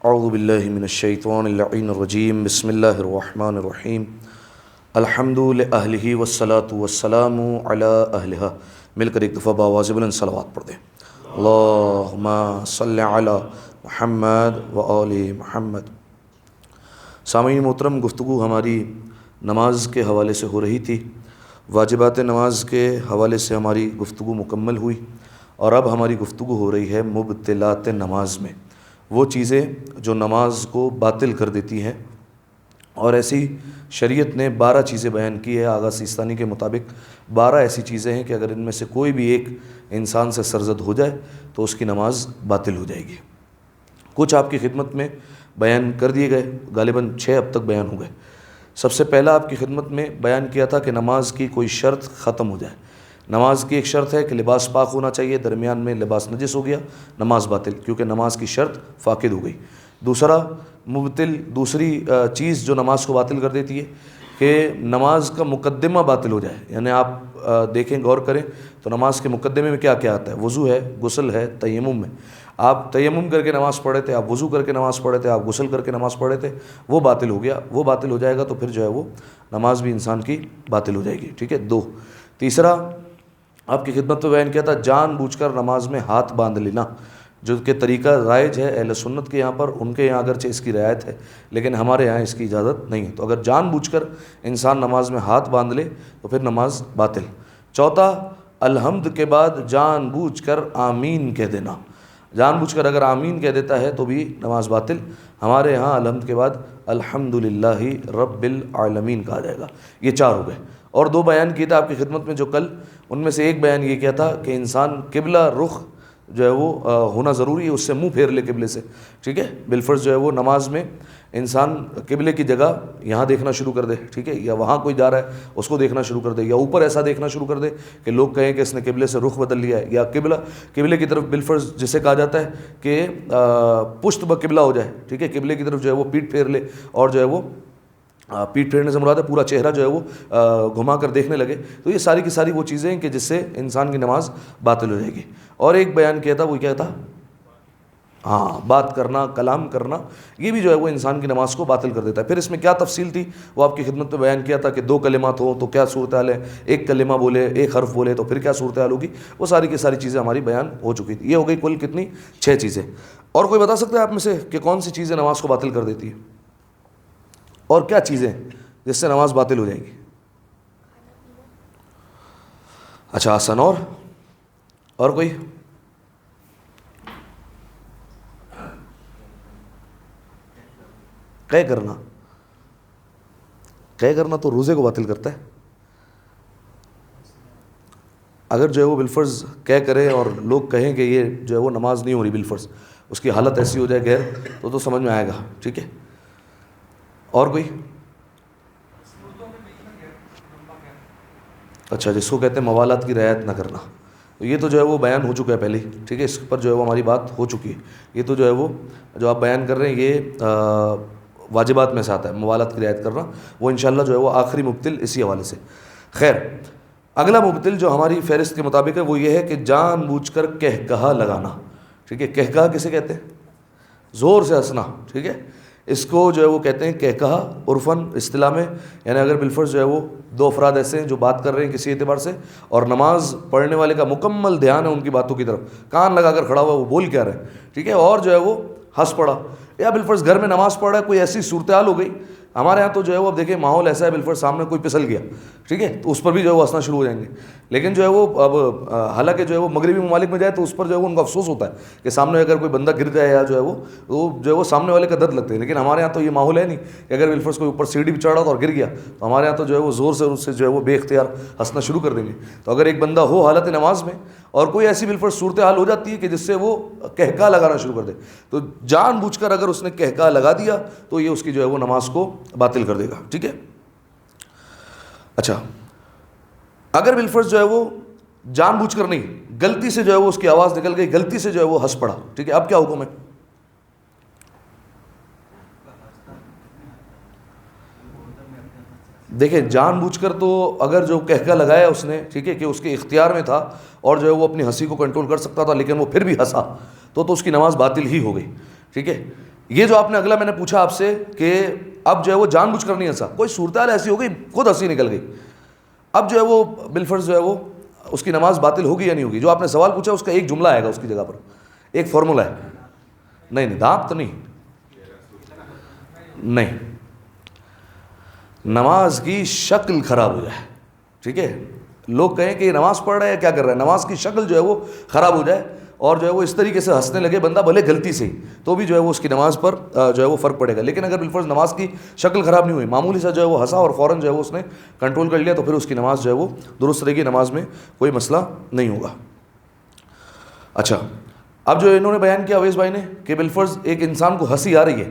اعوذ باللہ من الشیطان اللعین الرجیم بسم اللہ الرحمن الرحیم الحمد لأہلہ والصلاة والسلام علی اہلہا۔ مل کر ایک دفعہ بآواز بلند صلوات پڑھ دیں۔ اللہم صلی علی محمد وآل محمد۔ سامعین محترم، گفتگو ہماری نماز کے حوالے سے ہو رہی تھی۔ واجبات نماز کے حوالے سے ہماری گفتگو مکمل ہوئی، اور اب ہماری گفتگو ہو رہی ہے مبطلات نماز میں، وہ چیزیں جو نماز کو باطل کر دیتی ہیں۔ اور ایسی شریعت نے 12 چیزیں بیان کی ہے۔ آغا سیستانی کے مطابق 12 ایسی چیزیں ہیں کہ اگر ان میں سے کوئی بھی ایک انسان سے سرزد ہو جائے تو اس کی نماز باطل ہو جائے گی۔ کچھ آپ کی خدمت میں بیان کر دیے گئے، غالباً 6 اب تک بیان ہو گئے۔ سب سے پہلا آپ کی خدمت میں بیان کیا تھا کہ نماز کی کوئی شرط ختم ہو جائے۔ نماز کی ایک شرط ہے کہ لباس پاک ہونا چاہیے، درمیان میں لباس نجس ہو گیا، نماز باطل، کیونکہ نماز کی شرط فاقد ہو گئی۔ دوسری چیز جو نماز کو باطل کر دیتی ہے کہ نماز کا مقدمہ باطل ہو جائے۔ یعنی آپ دیکھیں، غور کریں تو نماز کے مقدمے میں کیا کیا آتا ہے؟ وضو ہے، غسل ہے، تیمم ہے۔ آپ تیمم کر کے نماز پڑھے تھے، آپ وضو کر کے نماز پڑھے تھے، آپ غسل کر کے نماز پڑھے تھے، وہ باطل ہو گیا، وہ باطل ہو جائے گا تو پھر جو ہے وہ نماز بھی انسان کی باطل ہو جائے گی۔ ٹھیک ہے، 2۔ تیسرا آپ کی خدمت میں بیان کیا تھا جان بوجھ کر نماز میں ہاتھ باندھ لینا، جو کہ طریقہ رائج ہے اہل سنت کے یہاں پر، ان کے یہاں اگرچہ اس کی رعایت ہے لیکن ہمارے یہاں اس کی اجازت نہیں ہے۔ تو اگر جان بوجھ کر انسان نماز میں ہاتھ باندھ لے تو پھر نماز باطل۔ چوتھا، الحمد کے بعد جان بوجھ کر آمین کہہ دینا۔ جان بوجھ کر اگر آمین کہہ دیتا ہے تو بھی نماز باطل۔ ہمارے یہاں الحمد کے بعد الحمدللہ رب العالمین کہا جائے گا۔ یہ 4 ہو گئے، اور 2 بیان کیے تھے آپ کی خدمت میں جو کل، ان میں سے ایک بیان یہ کیا تھا کہ انسان قبلہ رخ جو ہے وہ ہونا ضروری ہے، اس سے منہ پھیر لے قبلے سے۔ ٹھیک ہے، بالفرض جو ہے وہ نماز میں انسان قبلے کی جگہ یہاں دیکھنا شروع کر دے، ٹھیک ہے، یا وہاں کوئی جا رہا ہے اس کو دیکھنا شروع کر دے، یا اوپر ایسا دیکھنا شروع کر دے کہ لوگ کہیں کہ اس نے قبلے سے رخ بدل لیا ہے، یا قبلے کی طرف بالفرض جسے کہا جاتا ہے کہ پشت بقبلہ ہو جائے، ٹھیک ہے، قبلے کی طرف جو ہے وہ پیٹھ پھیر لے، اور جو ہے وہ پیٹھ پھیرنے سے مراد ہے پورا چہرہ جو ہے وہ گھما کر دیکھنے لگے۔ تو یہ ساری کی ساری وہ چیزیں ہیں کہ جس سے انسان کی نماز باطل ہو جائے گی۔ اور ایک بیان کیا تھا، وہ کیا تھا؟ بات کرنا، کلام کرنا، یہ بھی جو ہے وہ انسان کی نماز کو باطل کر دیتا ہے۔ پھر اس میں کیا تفصیل تھی وہ آپ کی خدمت میں بیان کیا تھا کہ 2 کلمات ہوں تو کیا صورتحال ہے، ایک کلمہ بولے، ایک حرف بولے تو پھر کیا صورتحال ہوگی۔ وہ ساری کی ساری چیزیں ہماری بیان ہو چکی تھی۔ یہ ہو گئی کل کتنی؟ 6 چیزیں۔ اور کوئی بتا سکتا ہے آپ میں سے کہ کون سی چیزیں نماز کو باطل کر دیتی ہے؟ اور کیا چیزیں جس سے نماز باطل ہو جائے گی؟ اچھا، آسان۔ اور کوئی؟ قے کرنا تو روزے کو باطل کرتا ہے۔ اگر جو ہے وہ بالفرض قے کرے اور لوگ کہیں کہ یہ جو ہے وہ نماز نہیں ہو رہی، بالفرض اس کی حالت ایسی ہو جائے غیر، تو سمجھ میں آئے گا، ٹھیک ہے۔ اور کوئی؟ اچھا، جس کو کہتے ہیں موالات کی رعایت نہ کرنا، یہ تو جو ہے وہ بیان ہو چکا ہے پہلے، ٹھیک ہے، اس پر جو ہے وہ ہماری بات ہو چکی ہے۔ یہ تو جو ہے وہ جو آپ بیان کر رہے ہیں یہ واجبات میں سے آتا ہے، موالات کی رعایت کرنا، وہ انشاءاللہ جو ہے وہ آخری مبطل اسی حوالے سے۔ خیر، اگلا مبطل جو ہماری فہرست کے مطابق ہے وہ یہ ہے کہ جان بوجھ کر کہکہا لگانا، ٹھیک ہے۔ کہکہا کسے کہتے ہیں؟ زور سے ہنسنا، ٹھیک ہے، اس کو جو ہے وہ کہتے ہیں کہکہا عرفاً اصطلاح میں۔ یعنی اگر بالفرض جو ہے وہ 2 افراد ایسے ہیں جو بات کر رہے ہیں کسی اعتبار سے، اور نماز پڑھنے والے کا مکمل دھیان ہے ان کی باتوں کی طرف، کان لگا کر کھڑا ہوا وہ بول کیا رہے ہیں، ٹھیک ہے، اور جو ہے وہ ہنس پڑا، یا بالفرض گھر میں نماز پڑھ رہا ہے، کوئی ایسی صورتحال ہو گئی ہمارے ہاں تو جو ہے وہ اب دیکھیں ماحول ایسا ہے، بالفرض سامنے کوئی پھسل گیا، ٹھیک ہے، تو اس پر بھی جو ہے وہ ہنسنا شروع ہو جائیں گے۔ لیکن جو ہے وہ اب حالانکہ جو ہے وہ مغربی ممالک میں جائے تو اس پر جو ہے وہ ان کو افسوس ہوتا ہے کہ سامنے اگر کوئی بندہ گر جائے یا جو ہے وہ سامنے والے کا درد لگتے ہیں۔ لیکن ہمارے ہاں تو یہ ماحول ہے نہیں کہ اگر بالفرض کوئی اوپر سیڑھی بھی چڑھا اور گر گیا تو ہمارے ہاں تو جو ہے وہ زور سے اس سے جو ہے وہ بے اختیار ہنسنا شروع کر دیں گے۔ تو اگر ایک بندہ ہو حالت نماز میں اور کوئی ایسی بالفرض صورتحال ہو جاتی ہے کہ جس سے وہ کہکہا لگانا شروع کر دے، تو جان بوجھ کر اگر اس نے کہکہا لگا دیا تو یہ اس کی جو ہے وہ نماز کو باطل کر دے گا، ٹھیک ہے۔ اچھا، اگر بالفرض جو ہے وہ جان بوجھ کر نہیں، غلطی سے جو ہے وہ اس کی آواز نکل گئی، غلطی سے جو ہے وہ ہنس پڑا، ٹھیک ہے، اب کیا حکم ہے؟ دیکھیں، جان بوجھ کر تو اگر جو کہکہا لگایا اس نے، ٹھیک ہے، کہ اس کے اختیار میں تھا اور جو ہے وہ اپنی ہنسی کو کنٹرول کر سکتا تھا لیکن وہ پھر بھی ہنسا تو اس کی نماز باطل ہی ہو گئی، ٹھیک ہے۔ یہ جو آپ نے اگلا میں نے پوچھا آپ سے کہ اب جو ہے وہ جان بوجھ کر نہیں ہنسا, کوئی صورتحال ایسی ہو گئی خود ہنسی نکل گئی, اب جو ہے وہ بالفرض جو ہے وہ اس کی نماز باطل ہوگی یا نہیں ہوگی؟ جو آپ نے سوال پوچھا اس کا ایک جملہ آئے گا اس کی جگہ پر, ایک فارمولہ ہے. نہیں دانت تو نہیں, نماز کی شکل خراب ہو جائے, ٹھیک ہے, لوگ کہیں کہ یہ نماز پڑھ رہا ہے یا کیا کر رہا ہے, نماز کی شکل جو ہے وہ خراب ہو جائے اور جو ہے وہ اس طریقے سے ہنسنے لگے بندہ بھلے غلطی سے ہی, تو بھی جو ہے وہ اس کی نماز پر جو ہے وہ فرق پڑے گا. لیکن اگر بالفرض نماز کی شکل خراب نہیں ہوئی, معمولی سا جو ہے وہ ہنسا اور فوراً جو ہے وہ اس نے کنٹرول کر لیا, تو پھر اس کی نماز جو ہے وہ درست رہے گی, نماز میں کوئی مسئلہ نہیں ہوگا. اچھا, اب جو انہوں نے بیان کیا اویس بھائی نے کہ بالفرض ایک انسان کو ہنسی آ رہی ہے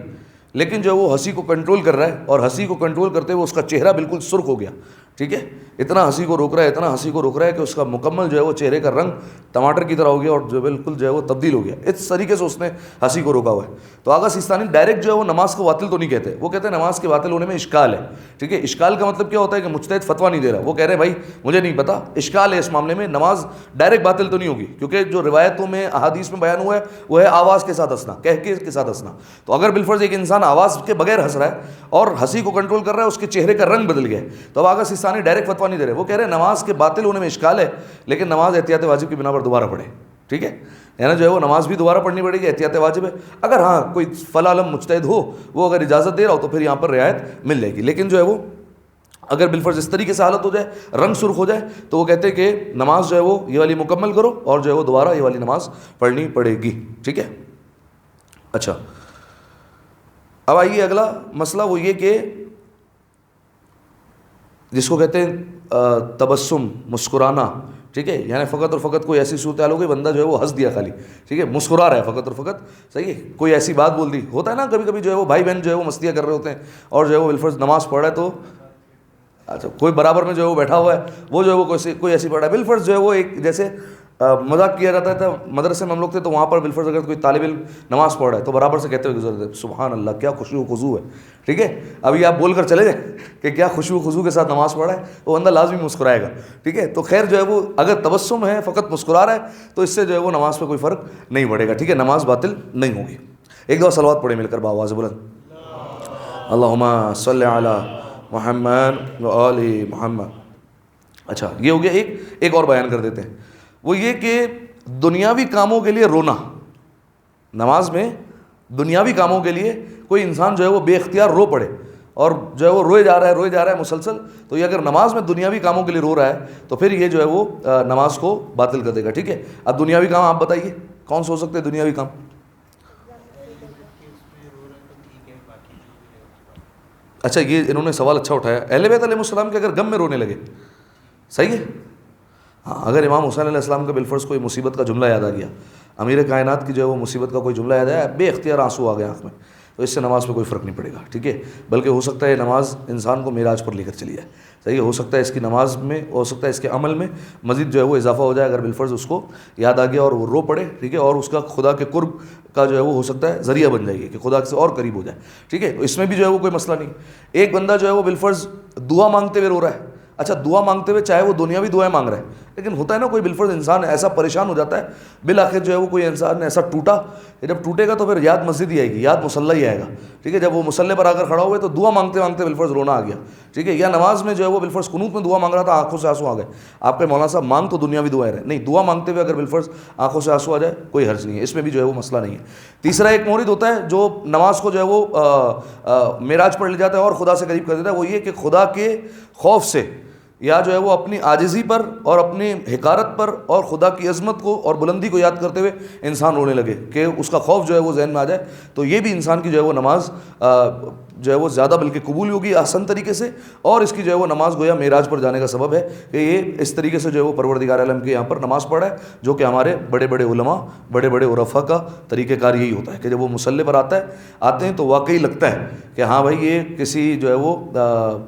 لیکن جو ہے وہ ہنسی کو کنٹرول کر رہا ہے, اور ہنسی کو کنٹرول کرتے ہوئے اس کا چہرہ بالکل سرخ ہو گیا, ٹھیک ہے, اتنا ہنسی کو روک رہا ہے, اتنا ہنسی کو روک رہا ہے کہ اس کا مکمل جو ہے وہ چہرے کا رنگ ٹماٹر کی طرح ہو گیا اور جو بالکل جو ہے وہ تبدیل ہو گیا. اس طریقے سے اس نے ہنسی کو روکا ہوا ہے. تو آغا سیستانی ڈائریکٹ جو ہے وہ نماز کو باطل تو نہیں کہتے, وہ کہتے ہیں نماز کے باطل ہونے میں اشکال ہے, ٹھیک ہے. اشکال کا مطلب کیا ہوتا ہے کہ مجتہد فتویٰ نہیں دے رہا, وہ کہہ رہے ہیں بھائی مجھے نہیں پتا, اشکال ہے اس معاملے میں, نماز ڈائریکٹ باطل تو نہیں ہوگی, کیونکہ جو روایتوں میں احادیث میں بیان ہوا ہے وہ ہے آواز کے ساتھ ہنسنا, کہہ کے ساتھ ہنسنا. تو اگر بالفرض ایک انسان آواز کے بغیر ہنس رہا ہے اور ہنسی کو کنٹرول کر رہا ہے, اس کے چہرے کا رنگ بدل گیا ہے, تو اب آغا سیستانی ڈائریکٹ فتویٰ نہیں دے رہے, وہ کہہ رہے ہیں نماز کے باطل ہونے میں اشکال ہے لیکن نماز احتیاط واجب کی بنا پر دوبارہ پڑھے, ٹھیک ہے, یعنی جو ہے وہ نماز بھی دوبارہ پڑھنی پڑے گی, احتیاط واجب ہے. اگر ہاں کوئی فلا علم مجتہد ہو وہ اگر اجازت دے رہا ہو تو پھر یہاں پر رعایت مل جائے گی. لیکن جو ہے وہ اگر بالفرض اس طریقے سے حالت ہو جائے, رنگ سرخ ہو جائے, تو وہ کہتے ہیں کہ نماز جو ہے وہ یہ والی مکمل کرو اور جو ہے وہ دوبارہ یہ والی نماز پڑھنی پڑے گی, ٹھیک ہے. اچھا, اب آئیے اگلا مسئلہ, وہ یہ کہ جس کو کہتے ہیں تبسم, مسکرانا, ٹھیک ہے, یعنی فقط اور فقط کوئی ایسی صورتحال ہو گئی بندہ جو ہے وہ ہنس دیا خالی, ٹھیک ہے, مسکرا رہا ہے فقط اور فقط, صحیح ہے, کوئی ایسی بات بول دی, ہوتا ہے نا کبھی کبھی جو ہے وہ بھائی بہن جو ہے وہ مستیاں کر رہے ہوتے ہیں اور جو ہے وہ بالفرض نماز پڑھ رہا ہے, تو اچھا کوئی برابر میں جو ہے وہ بیٹھا ہوا ہے, وہ جو ہے وہ کوئی ایسی پڑھا ہے, بالفرض جو ہے وہ ایک جیسے مذاق کیا جاتا تھا مدرسے میں ہم لوگ تھے, تو وہاں پر بالفرض اگر کوئی طالب علم نماز پڑھ رہا ہے تو برابر سے کہتے ہوئے گزرتے سبحان اللہ کیا خشوع و خضوع ہے, ٹھیک ہے. ابھی آپ بول کر چلے جائیں کہ کیا خشوع و خضوع کے ساتھ نماز پڑھ رہا ہے, وہ بندہ لازمی مسکرائے گا, ٹھیک ہے. تو خیر جو ہے وہ اگر تبسم ہے, فقط مسکرا رہا ہے, تو اس سے جو ہے وہ نماز پہ کوئی فرق نہیں پڑے گا, ٹھیک ہے, نماز باطل نہیں ہوگی. ایک دفعہ صلوات پڑھے مل کر بآواز بلند, اللہم صلی علی محمد و آل محمد. اچھا, یہ ہو گیا ایک اور بیان کر دیتے ہیں, وہ یہ کہ دنیاوی کاموں کے لیے رونا, نماز میں دنیاوی کاموں کے لیے کوئی انسان جو ہے وہ بے اختیار رو پڑے اور جو ہے وہ روئے جا رہا ہے مسلسل, تو یہ اگر نماز میں دنیاوی کاموں کے لیے رو رہا ہے تو پھر یہ جو ہے وہ نماز کو باطل کر دے گا, ٹھیک ہے. اب دنیاوی کام آپ بتائیے کون سے ہو سکتے ہیں دنیاوی کام؟ اچھا, یہ انہوں نے سوال اچھا اٹھایا, اہل بیت علیہ السلام کے اگر غم میں رونے لگے, صحیح ہے. ہاں, اگر امام حسین علیہ السلام کا بالفرض کوئی مصیبت کا جملہ یاد آ گیا, امیر کائنات کی جو ہے وہ مصیبت کا کوئی جملہ یاد آیا, بے اختیار آنسو آ گئے آنکھ میں, تو اس سے نماز پہ کوئی فرق نہیں پڑے گا, ٹھیک ہے. بلکہ ہو سکتا ہے نماز انسان کو معراج پر لے کر چلی جائے, صحیح ہے, ہو سکتا ہے اس کی نماز میں, ہو سکتا ہے اس کے عمل میں مزید جو ہے وہ اضافہ ہو جائے اگر بالفرض اس کو یاد آ گیا اور وہ رو پڑے, ٹھیک ہے, اور اس کا خدا کے قرب کا جو ہے وہ ہو سکتا ہے ذریعہ بن جائے گی کہ خدا سے اور قریب ہو جائے, ٹھیک ہے. تو اس میں بھی جو ہے وہ کوئی مسئلہ نہیں. ایک بندہ جو ہے وہ بالفرض دعا مانگتے ہوئے رو رہا ہے, اچھا دعا مانگتے ہوئے چاہے وہ دنیاوی دعائیں مانگ رہا ہے, لیکن ہوتا ہے نا کوئی بالفرض انسان ایسا پریشان ہو جاتا ہے بالآخر جو ہے وہ کوئی انسان ایسا ٹوٹا, جب ٹوٹے گا تو پھر یاد مسجد ہی آئے گی, یاد مصلی ہی آئے گا, ٹھیک ہے. جب وہ مصلی پر آ کر کھڑا ہوئے تو دعا مانگتے مانگتے بالفرض رونا آ گیا, ٹھیک ہے. یا نماز میں جو ہے وہ بالفرض قنوت میں دعا مانگ رہا تھا, آنکھوں سے آنسو آ گئے, آپ کے مولانا صاحب مانگ تو دنیاوی دعائیں رہے, نہیں دعا مانگتے ہوئے اگر بالفرض آنکھوں سے آنسو آ جائے کوئی حرج نہیں ہے, اس میں بھی جو ہے وہ مسئلہ نہیں ہے. تیسرا ایک مورد ہوتا ہے جو نماز کو جو ہے وہ معراج پر لے جاتا ہے اور خدا سے قریب کر دیتا ہے, وہ یہ کہ خدا کے خوف سے یا جو ہے وہ اپنی عاجزی پر اور اپنی حقارت پر اور خدا کی عظمت کو اور بلندی کو یاد کرتے ہوئے انسان رونے لگے کہ اس کا خوف جو ہے وہ ذہن میں آ جائے, تو یہ بھی انسان کی جو ہے وہ نماز جو ہے وہ زیادہ بلکہ قبول ہوگی احسن طریقے سے, اور اس کی جو ہے وہ نماز گویا معراج پر جانے کا سبب ہے کہ یہ اس طریقے سے جو ہے وہ پروردگار عالم کے یہاں پر نماز پڑھا ہے, جو کہ ہمارے بڑے بڑے علماء بڑے بڑے عرفاء کا طریقہ کار یہی ہوتا ہے کہ جب وہ مصلی پر آتے ہیں تو واقعی لگتا ہے کہ ہاں بھائی یہ کسی جو ہے وہ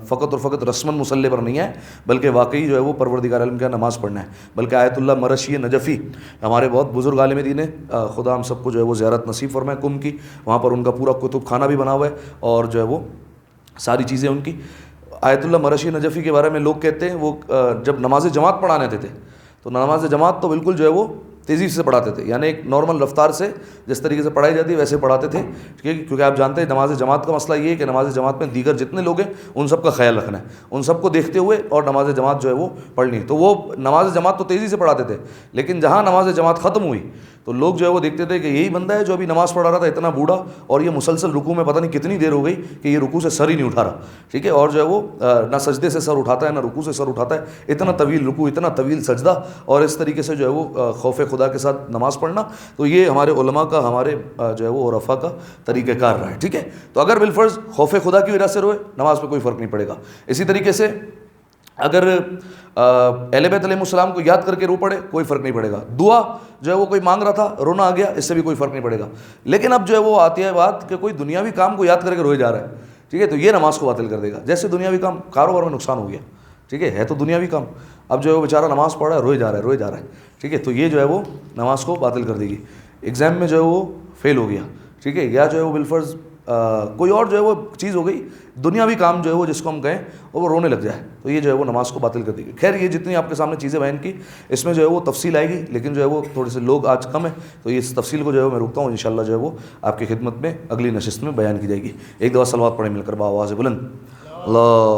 فقط اور فقط رسماً مصلی پر نہیں ہے, بلکہ واقعی جو ہے وہ پروردگار عالم کا نماز پڑھنا ہے. بلکہ آیت اللہ مرشی نجفی ہمارے بہت بزرگ عالم دین ہیں, خدا ہم سب کو جو ہے وہ زیارت نصیب فرمائے کم کی, وہاں پر ان کا پورا کتب خانہ بھی بنا ہوا ہے اور جو ہے وہ ساری چیزیں ان کی. آیت اللہ مرشی نجفی کے بارے میں لوگ کہتے ہیں وہ جب نماز جماعت پڑھانے آتے تھے تو نماز جماعت تو بالکل جو ہے وہ تیزی سے پڑھاتے تھے, یعنی ایک نارمل رفتار سے جس طریقے سے پڑھائی جاتی ہے ویسے پڑھاتے تھے, ٹھیک ہے, کیونکہ آپ جانتے ہیں نماز جماعت کا مسئلہ یہ ہے کہ نماز جماعت میں دیگر جتنے لوگ ہیں ان سب کا خیال رکھنا ہے, ان سب کو دیکھتے ہوئے اور نماز جماعت جو ہے وہ پڑھنی ہے. تو وہ نماز جماعت تو تیزی سے پڑھاتے تھے, لیکن جہاں نماز جماعت ختم ہوئی تو لوگ جو ہے وہ دیکھتے تھے کہ یہی بندہ ہے جو ابھی نماز پڑھا رہا تھا اتنا بوڑھا, اور یہ مسلسل رکوع میں پتہ نہیں کتنی دیر ہو گئی کہ یہ رکوع سے سر ہی نہیں اٹھا رہا, ٹھیک ہے, اور جو ہے وہ نہ سجدے سے سر اٹھاتا ہے نہ رکوع سے سر اٹھاتا ہے, اتنا طویل رکوع اتنا طویل سجدہ, اور اس طریقے سے جو ہے وہ خوف خدا کے ساتھ نماز پڑھنا. تو یہ ہمارے علماء کا, ہمارے جو ہے وہ عرفاء کا طریقہ کار رہا ہے, ٹھیک ہے. تو اگر بالفرض خوف خدا کی وجہ سے روئے نماز پہ کوئی فرق نہیں پڑے گا. اسی طریقے سے اگر اہل بیت علیہ السلام کو یاد کر کے رو پڑے کوئی فرق نہیں پڑے گا. دعا جو ہے وہ کوئی مانگ رہا تھا رونا آ گیا, اس سے بھی کوئی فرق نہیں پڑے گا. لیکن اب جو ہے وہ آتی ہے بات کہ کوئی دنیاوی کام کو یاد کر کے روئے جا رہا ہے, ٹھیک ہے, تو یہ نماز کو باطل کر دے گا. جیسے دنیاوی کام, کاروبار میں نقصان ہو گیا, ٹھیک ہے تو دنیاوی کام, اب جو ہے وہ بیچارہ نماز پڑھ رہا ہے روئے جا رہا ہے, ٹھیک ہے, تو یہ جو ہے وہ نماز کو باطل کر دے گی. ایگزام میں جو ہے وہ فیل ہو گیا, ٹھیک ہے, یا جو ہے وہ بالفرض کوئی اور جو ہے وہ چیز ہو گئی, دنیاوی کام جو ہے وہ جس کو ہم کہیں اور وہ رونے لگ جائے, تو یہ جو ہے وہ نماز کو باطل کر دے گی. خیر یہ جتنی آپ کے سامنے چیزیں بیان کی اس میں جو ہے وہ تفصیل آئے گی, لیکن جو ہے وہ تھوڑے سے لوگ آج کم ہیں, تو اس تفصیل کو جو ہے وہ میں روکتا ہوں. انشاءاللہ جو ہے وہ آپ کی خدمت میں اگلی نشست میں بیان کی جائے گی. ایک دفعہ صلوات پڑھیں مل کر بآواز بلند. اللہ